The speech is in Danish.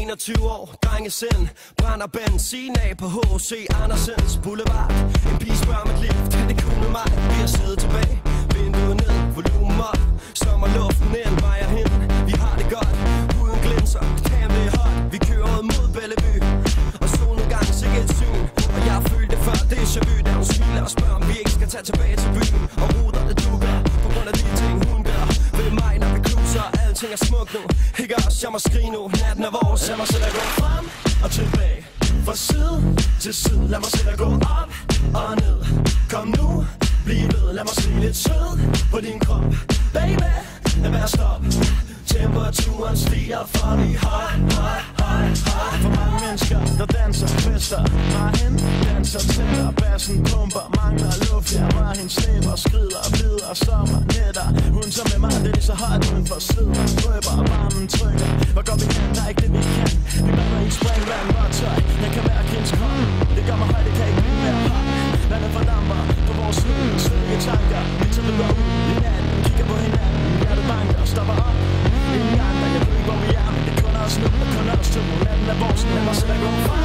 21 år, drengesind, brænder benzin af på H.C. Andersens Boulevard. En pige spørger mit liv, kan det kunne mig? Vi har siddet tilbage, vinduet ned, volumen op, sommerluften ind, mig og hende. Vi har det godt, huden glinser, damn det er hot. Vi kører mod Bellevue, og solnedgang sikkert et syn. Og jeg følte det før, det er déjà vu, da hun smiler og spørger, om vi ikke skal tage tilbage til byen. Og ruderne dukker, på grund af de ting hun gør ved mig, når vi cruiser. Alting er smukt nu, ikke også, jeg må skrige nu. Natten er vores, lad mig selv at gå frem og tilbage, fra side til side. Lad mig selv at gå op og ned. Kom nu, bliv ved, lad mig se lidt sød på din krop. Baby, lad være stop. Temperaturen stiger, for vi high. For mange mennesker, der danser, fester. Marhen danser, tænder, bassen pumper, mangler luft. Jeg var hende slæber, skrider, videre, sommer, nætter. Hun som med mig, det er lige så højt uden for slider. Drøber, varmen trykker. Hvor går vi hen, der er ikke det vi kan. Vi vandrer i et springvand, hvor tøj. Jeg kan mærke hendes krop. Det gør mig høj, det kan ikke blive mere hot. Vandet fordamper på vores liv, svedige tanker. Vi tager videre ud i natten, kigger på hinanden. Hjertet banker og stopper op. Ingen andre, jeg ved ikke hvor vi er, men det er kun os nu, og kun os to. Natten er vores, lad mig selv at gå frem